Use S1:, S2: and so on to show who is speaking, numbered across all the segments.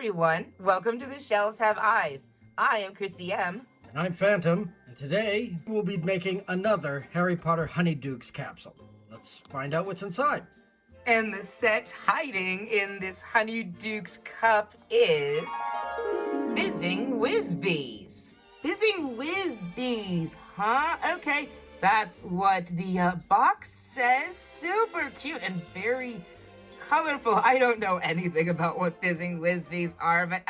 S1: everyone, welcome to The Shelves Have Eyes. I am KrissyM.
S2: And I'm Fantom, and today we'll be making another Harry Potter Honeydukes capsule. Let's find out what's inside.
S1: And the set hiding in this Honeydukes cup is Fizzing Whizzbees. Fizzing Whizzbees, huh? Okay, that's what the box says. Super cute and very colorful. I don't know anything about what Fizzing Whizzbees are, but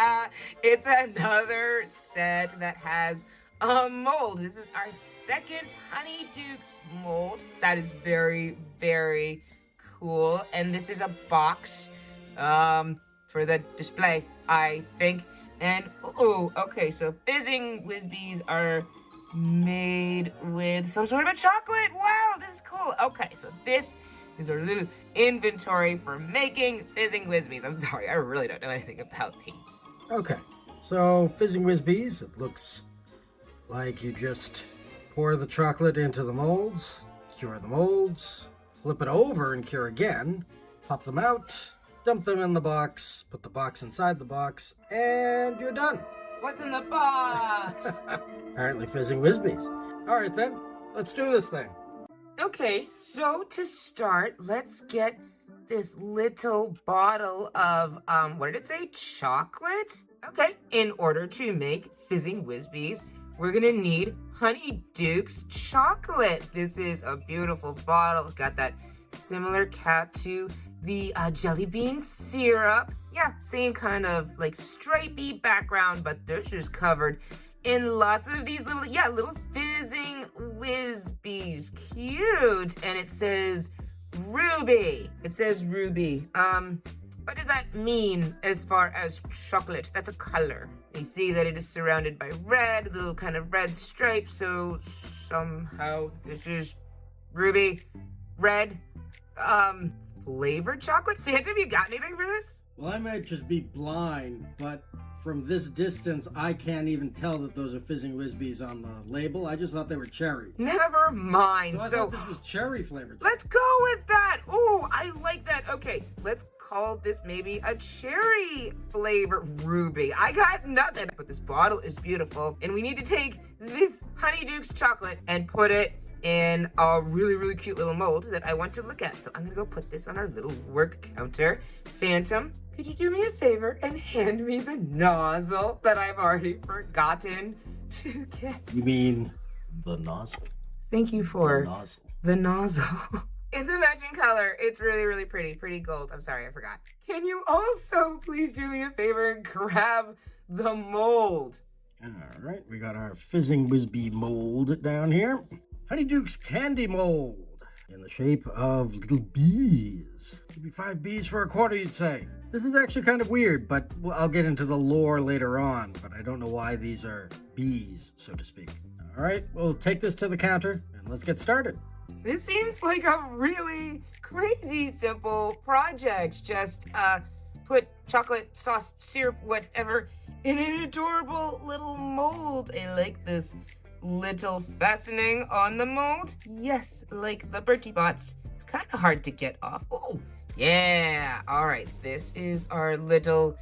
S1: it's another set that has a mold. This is our second Honeydukes mold. That is very, very cool. And this is a box for the display, I think. And okay, so Fizzing Whizzbees are made with some sort of a chocolate. Wow, this is cool. Okay, so this is our little inventory for making Fizzing Whizzbees. I'm sorry, I really don't know anything about these.
S2: Okay, so Fizzing Whizzbees, it looks like you just pour the chocolate into the molds, cure the molds, flip it over and cure again, pop them out, dump them in the box, put the box inside the box, and you're done.
S1: What's in the box?
S2: Apparently Fizzing Whizzbees. All right then, let's do this thing.
S1: Okay, so to start, let's get this little bottle of, what did it say? Chocolate? Okay, in order to make Fizzing Whizzbees, we're gonna need Honeydukes chocolate. This is a beautiful bottle. It's got that similar cap to the jelly bean syrup. Yeah, same kind of like stripy background, but this is covered in lots of these little Fizzing Whizzbees. Cute. And it says Ruby. It says Ruby. What does that mean as far as chocolate? That's a color. You see that it is surrounded by red, little kind of red stripes, so somehow this is Ruby red. Flavored chocolate? Fantom, you got anything for this?
S2: Well, I might just be blind, but from this distance, I can't even tell that those are Fizzing Whizzbees on the label. I just thought they were cherry.
S1: Never mind.
S2: So I thought this was cherry flavored.
S1: Let's go with that. Oh, I like that. Okay, let's call this maybe a cherry flavor Ruby. I got nothing. But this bottle is beautiful. And we need to take this Honeydukes chocolate and put it in a really, really cute little mold that I want to look at. So I'm gonna go put this on our little work counter. Fantom, could you do me a favor and hand me the nozzle that I've already forgotten to get?
S2: You mean the nozzle?
S1: Thank you for
S2: the nozzle.
S1: The nozzle. It's a matching color. It's really, really pretty gold. I'm sorry, I forgot. Can you also please do me a favor and grab the mold?
S2: All right, we got our Fizzing Whizzbee mold down here. Honeydukes candy mold in the shape of little bees. Maybe 5 bees for a quarter, you'd say. This is actually kind of weird, but I'll get into the lore later on, but I don't know why these are bees, so to speak. All right, we'll take this to the counter and let's get started.
S1: This seems like a really crazy simple project. Just put chocolate, sauce, syrup, whatever in an adorable little mold. I like this little fastening on the mold. Yes, like the Bertie Botts. It's kind of hard to get off. Oh, yeah. All right, this is our little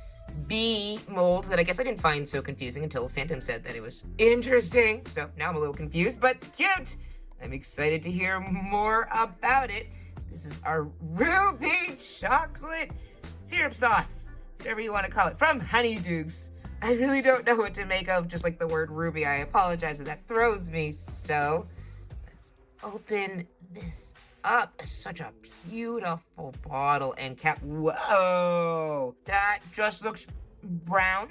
S1: bee mold that I guess I didn't find so confusing until Fantom said that it was interesting. So now I'm a little confused, but cute. I'm excited to hear more about it. This is our Ruby chocolate syrup sauce, whatever you want to call it, from Honeydukes. I really don't know what to make of just like the word Ruby. I apologize if that throws me. So let's open this up. It's such a beautiful bottle and cap. Whoa, that just looks brown.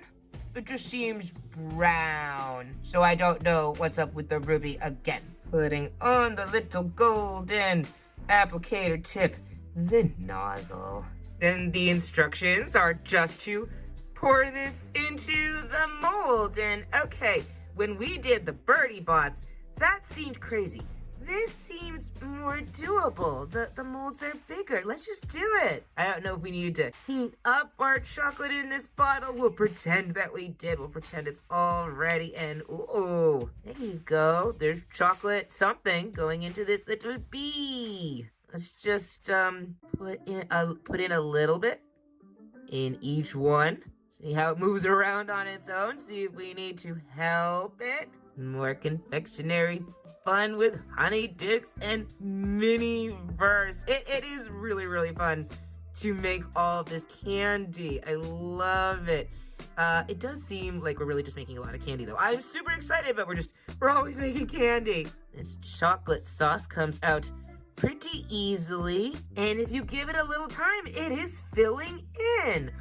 S1: It just seems brown. So I don't know what's up with the Ruby again. Putting on the little golden applicator tip, the nozzle. Then the instructions are just to pour this into the mold. And okay, when we did the Bertie Botts, that seemed crazy. This seems more doable. The molds are bigger. Let's just do it. I don't know if we needed to heat up our chocolate in this bottle. We'll pretend that we did. We'll pretend it's all ready. And ooh, there you go. There's chocolate something going into this little bee. Let's just put in a little bit in each one. See how it moves around on its own? See if we need to help it. More confectionery fun with Honeydukes and Miniverse. It is really, really fun to make all of this candy. I love it. It does seem like we're really just making a lot of candy though. I'm super excited, but we're always making candy. This chocolate sauce comes out pretty easily, and if you give it a little time, it is filling in.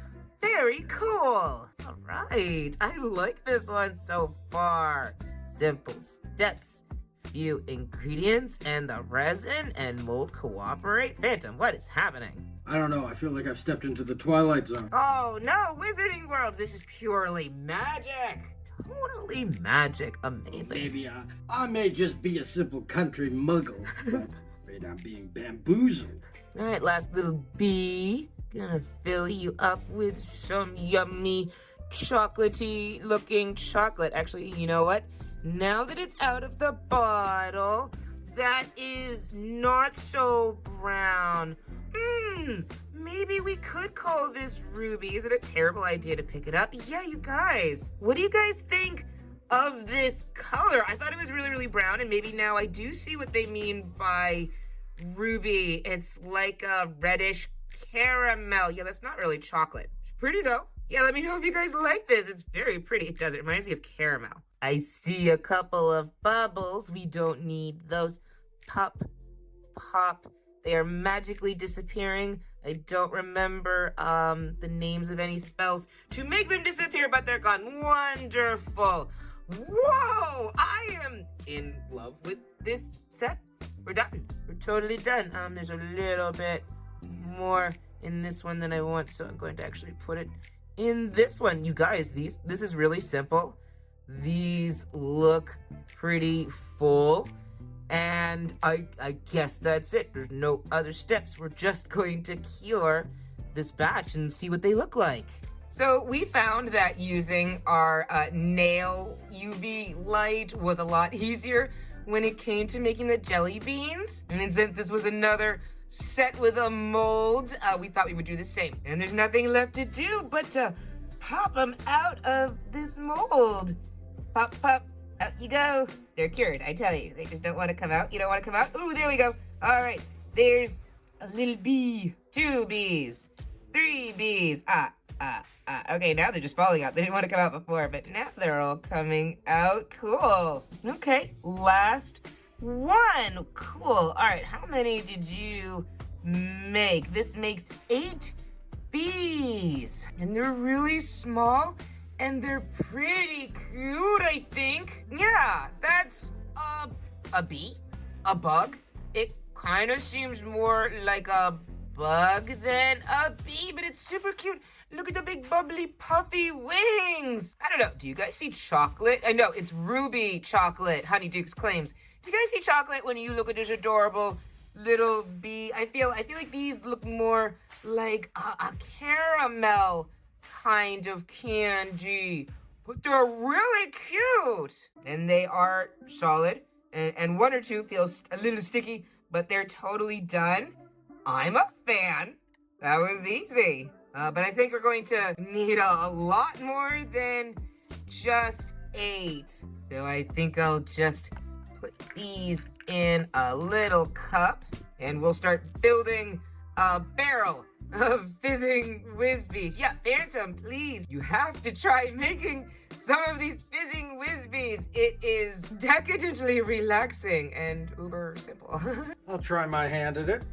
S1: Very cool. All right, I like this one so far. Simple steps, few ingredients, and the resin and mold cooperate. Fantom, what is happening?
S2: I don't know, I feel like I've stepped into the Twilight Zone.
S1: Oh no, Wizarding World, this is purely magic. Totally magic, amazing.
S2: Maybe I may just be a simple country muggle, but I'm afraid I'm being bamboozled.
S1: All right, last little bee. Gonna fill you up with some yummy chocolatey looking chocolate. Actually, you know what? Now that it's out of the bottle, that is not so brown. Maybe we could call this Ruby. Is it a terrible idea to pick it up? Yeah, you guys. What do you guys think of this color? I thought it was really, really brown, and maybe now I do see what they mean by Ruby. It's like a reddish caramel. Yeah, that's not really chocolate. It's pretty though. Yeah, let me know if you guys like this. It's very pretty. It does. It reminds me of caramel. I see a couple of bubbles. We don't need those. Pop, pop. They are magically disappearing. I don't remember the names of any spells to make them disappear, but they're gone. Wonderful. Whoa! I am in love with this set. We're done. We're totally done. There's a little bit more in this one than I want, so I'm going to actually put it in this one. You guys, this is really simple. These look pretty full, and I guess that's it. There's no other steps. We're just going to cure this batch and see what they look like. So we found that using our nail UV light was a lot easier when it came to making the jelly beans. And since this was another set with a mold, we thought we would do the same. And there's nothing left to do but to pop them out of this mold. Pop, pop, out you go. They're cured, I tell you. They just don't want to come out. You don't want to come out? Ooh, there we go. All right, there's a little bee, 2 bees, 3 bees. Okay, now they're just falling out. They didn't want to come out before, but now they're all coming out. Cool. Okay, last one. Cool. All right, how many did you make? This makes 8 bees, and they're really small, and they're pretty cute, I think. Yeah, that's a bee, a bug. It kind of seems more like a bug than a bee, but it's super cute. Look at the big bubbly puffy wings. I don't know, do you guys see chocolate? I know, it's ruby chocolate, Honeydukes claims. Do you guys see chocolate when you look at this adorable little bee? I feel like these look more like a caramel kind of candy, but they're really cute. And they are solid, and 1 or 2 feels a little sticky, but they're totally done. I'm a fan. That was easy. But I think we're going to need a lot more than just 8. So I think I'll just put these in a little cup, and we'll start building a barrel of Fizzing Whizzbees. Yeah, Fantom, please, you have to try making some of these Fizzing Whizzbees. It is decadently relaxing and uber simple.
S2: I'll try my hand at it.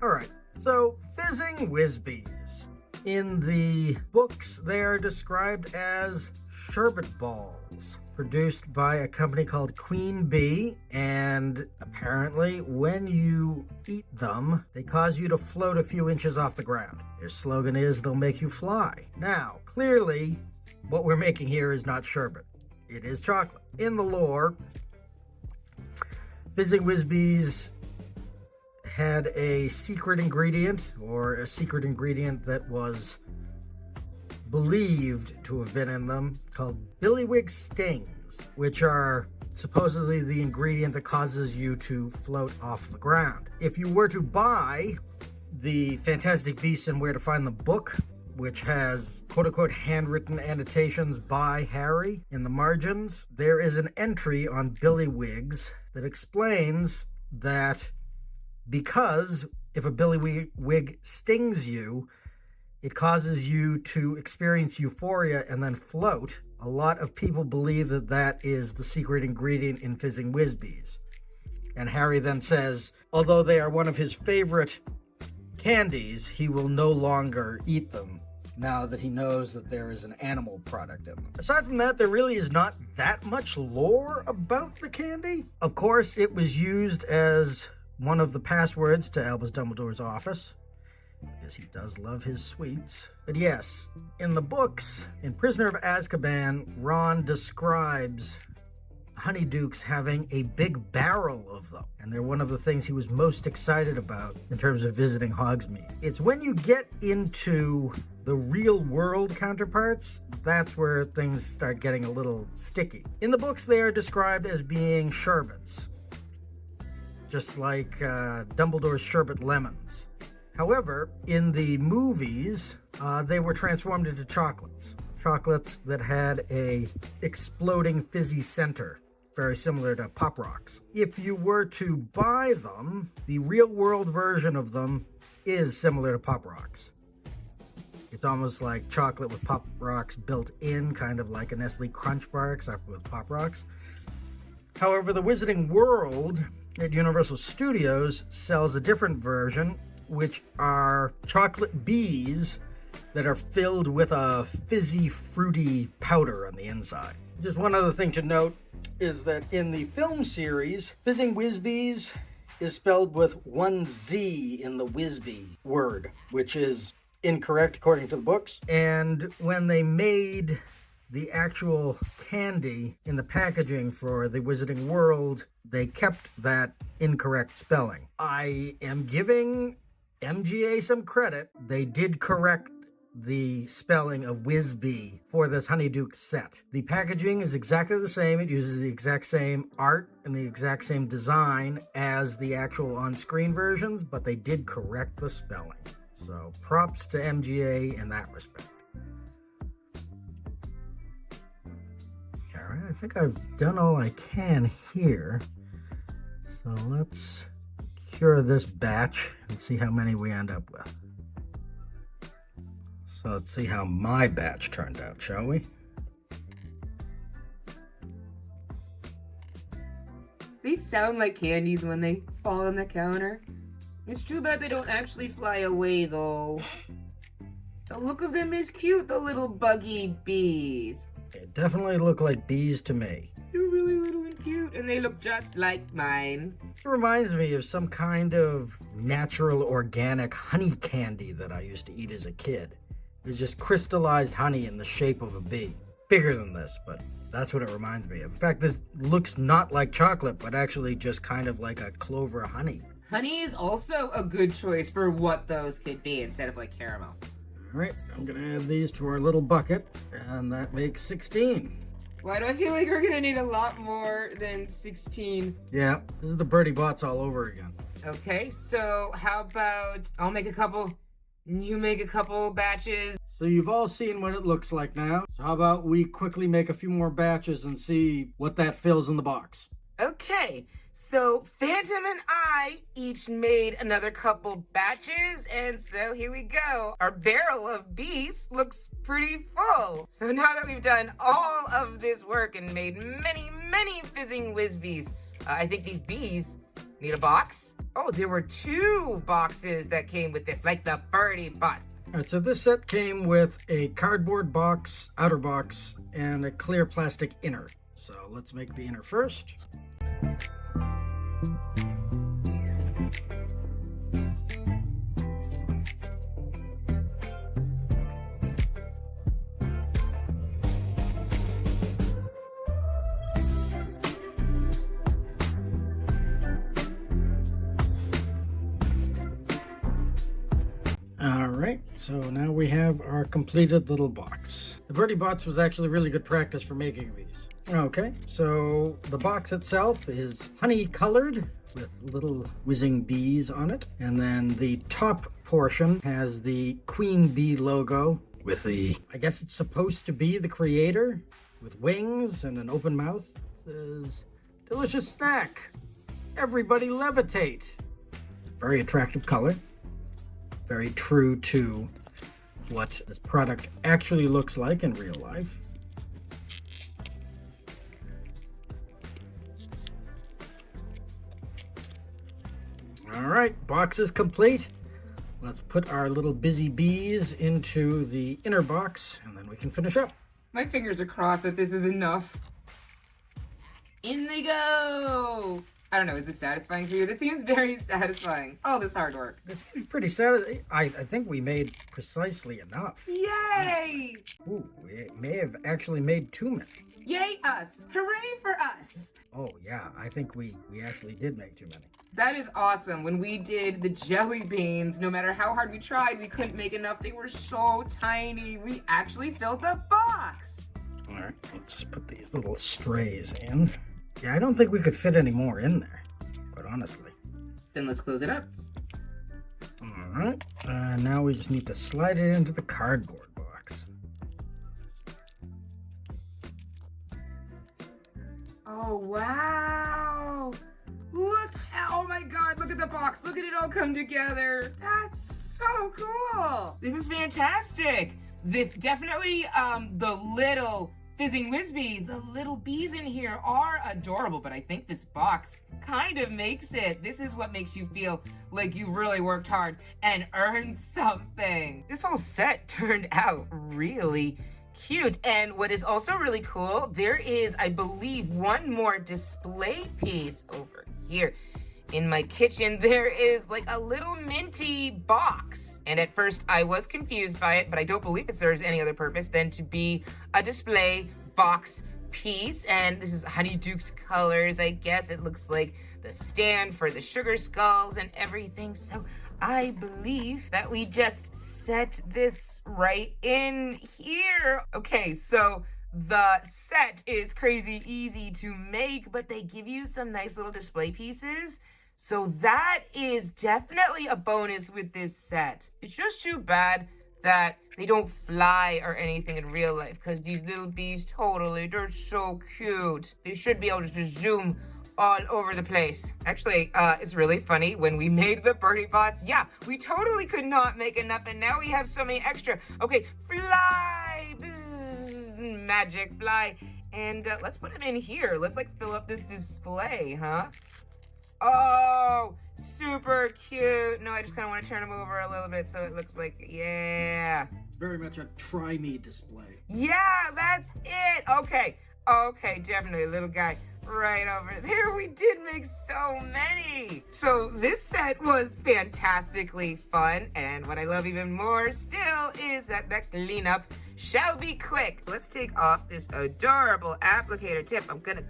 S2: Alright, so Fizzing Whizzbees. In the books, they are described as sherbet balls, produced by a company called Queenbee, and apparently when you eat them, they cause you to float a few inches off the ground. Their slogan is, they'll make you fly. Now, clearly, what we're making here is not sherbet. It is chocolate. In the lore, Fizzing Whizzbees had a secret ingredient, or a secret ingredient that was believed to have been in them, called billywig stings, which are supposedly the ingredient that causes you to float off the ground. If you were to buy the Fantastic Beasts and Where to Find the book, which has quote-unquote handwritten annotations by Harry in the margins, there is an entry on Billywigs that explains that because if a Billywig stings you, it causes you to experience euphoria and then float. A lot of people believe that that is the secret ingredient in Fizzing Whizzbees. And Harry then says, although they are one of his favorite candies, he will no longer eat them now that he knows that there is an animal product in them. Aside from that, there really is not that much lore about the candy. Of course, it was used as one of the passwords to Albus Dumbledore's office, because he does love his sweets. But yes, in the books, in Prisoner of Azkaban, Ron describes Honeydukes having a big barrel of them, and they're one of the things he was most excited about in terms of visiting Hogsmeade. It's when you get into the real world counterparts, that's where things start getting a little sticky. In the books, they are described as being sherbets, just like Dumbledore's sherbet lemons. However, in the movies, they were transformed into chocolates. Chocolates that had a exploding fizzy center, very similar to Pop Rocks. If you were to buy them, the real world version of them is similar to Pop Rocks. It's almost like chocolate with Pop Rocks built in, kind of like a Nestle Crunch Bar, except with Pop Rocks. However, the Wizarding World at Universal Studios sells a different version, which are chocolate bees that are filled with a fizzy, fruity powder on the inside. Just one other thing to note is that in the film series, Fizzing Whizzbees is spelled with one Z in the Whizzbee word, which is incorrect according to the books. And when they made the actual candy in the packaging for the Wizarding World, they kept that incorrect spelling. I am giving MGA some credit. They did correct the spelling of Whizzbee for this Honeydukes set. The packaging is exactly the same. It uses the exact same art and the exact same design as the actual on-screen versions, but they did correct the spelling. So props to MGA in that respect. All right, I think I've done all I can here. So let's cure this batch and see how many we end up with. So let's see how my batch turned out, shall we?
S1: These sound like candies when they fall on the counter. It's too bad they don't actually fly away, though. The look of them is cute, the little buggy bees.
S2: They definitely look like bees to me.
S1: They're really little and cute, and they look just like mine.
S2: It reminds me of some kind of natural organic honey candy that I used to eat as a kid. It's just crystallized honey in the shape of a bee. Bigger than this, but that's what it reminds me of. In fact, this looks not like chocolate, but actually just kind of like a clover honey.
S1: Honey is also a good choice for what those could be instead of like caramel.
S2: All right, I'm gonna add these to our little bucket, and that makes 16.
S1: Why do I feel like we're gonna need a lot more than 16?
S2: Yeah, this is the Bertie Botts all over again.
S1: Okay, so how about I'll make a couple, you make a couple batches.
S2: So you've all seen what it looks like now. So how about we quickly make a few more batches and see what that fills in the box.
S1: Okay, so Fantom and I each made another couple batches, and so here we go. Our barrel of bees looks pretty full. So now that we've done all of this work and made many, many Fizzing Whizzbees, I think these bees need a box. Oh, there were 2 boxes that came with this, like the Bertie Bott.
S2: All right, so this set came with a cardboard box, outer box, and a clear plastic inner. So let's make the inner first. Alright, so now we have our completed little box. The Bertie Botts was actually really good practice for making these. Okay, so the box itself is honey colored with little whizzing bees on it. And then the top portion has the Queenbee logo with the, I guess it's supposed to be the creator, with wings and an open mouth. It says, delicious snack. Everybody levitate. Very attractive color. Very true to what this product actually looks like in real life. All right, box is complete. Let's put our little busy bees into the inner box and then we can finish up.
S1: My fingers are crossed that this is enough. In they go! I don't know, is this satisfying for you? This seems very satisfying. All this hard work.
S2: This seems pretty satisfying. I think we made precisely enough.
S1: Yay!
S2: Ooh, we may have actually made too many.
S1: Yay us! Hooray for us!
S2: Oh yeah, I think we actually did make too many.
S1: That is awesome. When we did the jelly beans, no matter how hard we tried, we couldn't make enough. They were so tiny. We actually filled the box.
S2: All right, let's just put these little strays in. Yeah, I don't think we could fit any more in there, quite honestly.
S1: Then let's close it up.
S2: All right, now we just need to slide it into the cardboard box.
S1: Oh, wow. Look, oh my God, look at the box. Look at it all come together. That's so cool. This is fantastic. This definitely, the little Fizzing Whizzbees, the little bees in here are adorable, but I think this box kind of makes it. This is what makes you feel like you really worked hard and earned something. This whole set turned out really cute. And what is also really cool, there is, I believe, one more display piece over here. In my kitchen, there is like a little minty box. And at first I was confused by it, but I don't believe it serves any other purpose than to be a display box piece. And this is Honeydukes colors, I guess. It looks like the stand for the sugar skulls and everything. So I believe that we just set this right in here. Okay, so the set is crazy easy to make, but they give you some nice little display pieces. So that is definitely a bonus with this set. It's just too bad that they don't fly or anything in real life, because these little bees they're so cute. They should be able to just zoom all over the place. Actually, it's really funny. When we made the Bertie Botts, yeah, we totally could not make enough, and now we have so many extra. Okay, fly, bzz, magic, fly. And let's put them in here. Let's like fill up this display, huh? Oh, super cute. No, I just kind of want to turn them over a little bit so it looks like, yeah.
S2: Very much a try me display.
S1: Yeah, that's it. Okay, definitely, little guy right over there. We did make so many. So this set was fantastically fun, and what I love even more still is that the cleanup shall be quick. Let's take off this adorable applicator tip. I'm gonna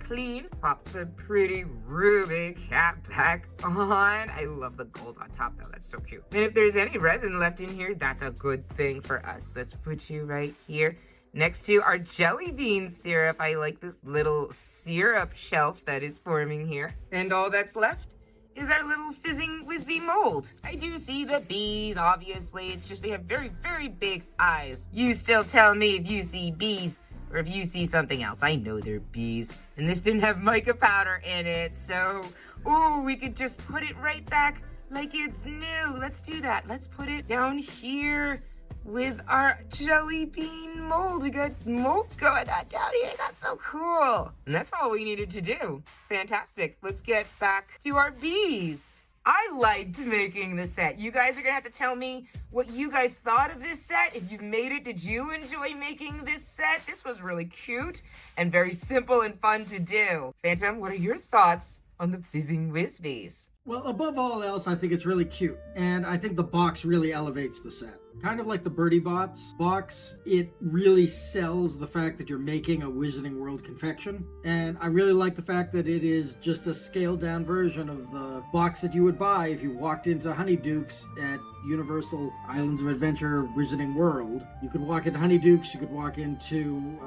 S1: pop the pretty ruby cap back on. I love the gold on top though, that's so cute. And if there's any resin left in here, that's a good thing for us. Let's put you right here next to our jelly bean syrup. I like this little syrup shelf that is forming here. And all that's left is our little Fizzing Whizzbee mold. I do see the bees, obviously. It's just they have very, very big eyes. You still tell me if you see bees or if you see something else. I know they're bees. And this didn't have mica powder in it, so, ooh, we could just put it right back like it's new. Let's do that. Let's put it down here with our jelly bean mold. We got molds going on down here. That's so cool. And that's all we needed to do. Fantastic. Let's get back to our bees. I liked making the set. You guys are gonna have to tell me what you guys thought of this set. If you've made it, did you enjoy making this set? This was really cute and very simple and fun to do. Fantom, what are your thoughts on the Fizzing Whizzbees?
S2: Well, above all else, I think it's really cute. And I think the box really elevates the set. Kind of like the Bertie Botts box, it really sells the fact that you're making a Wizarding World confection. And I really like the fact that it is just a scaled down version of the box that you would buy if you walked into Honeydukes at Universal Islands of Adventure Wizarding World. You could walk into Honeydukes, you could walk into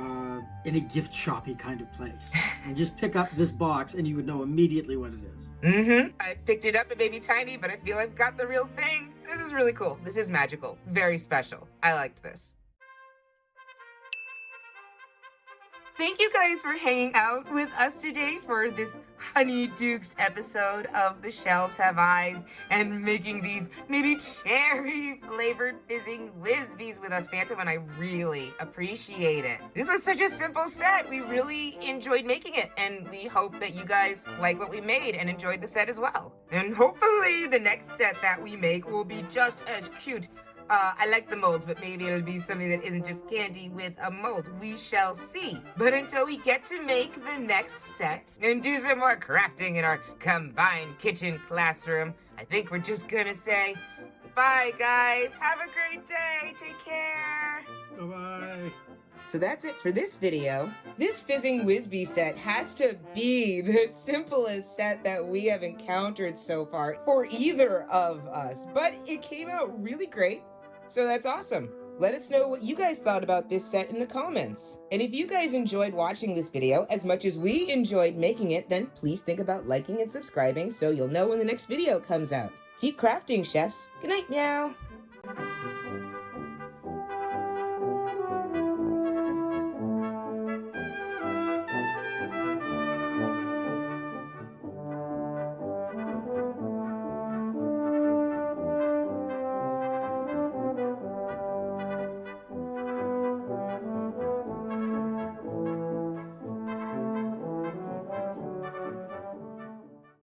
S2: any gift shoppy kind of place. And just pick up this box and you would know immediately what it is.
S1: I picked it up, it may be tiny, but I feel I've got the real thing. This is really cool. This is magical. Very special. I liked this. Thank you guys for hanging out with us today for this Honeydukes episode of The Shelves Have Eyes and making these maybe cherry flavored fizzing whizzbees with us, Fantom, and I really appreciate it. This was such a simple set. We really enjoyed making it, and we hope that you guys like what we made and enjoyed the set as well. And hopefully the next set that we make will be just as cute. I like the molds, but maybe it'll be something that isn't just candy with a mold. We shall see. But until we get to make the next set and do some more crafting in our combined kitchen classroom, I think we're just gonna say goodbye, guys. Have a great day. Take care.
S2: Bye-bye.
S1: So that's it for this video. This Fizzing Whizzbee set has to be the simplest set that we have encountered so far for either of us, but it came out really great. So that's awesome. Let us know what you guys thought about this set in the comments. And if you guys enjoyed watching this video as much as we enjoyed making it, then please think about liking and subscribing so you'll know when the next video comes out. Keep crafting, chefs. Good night, meow.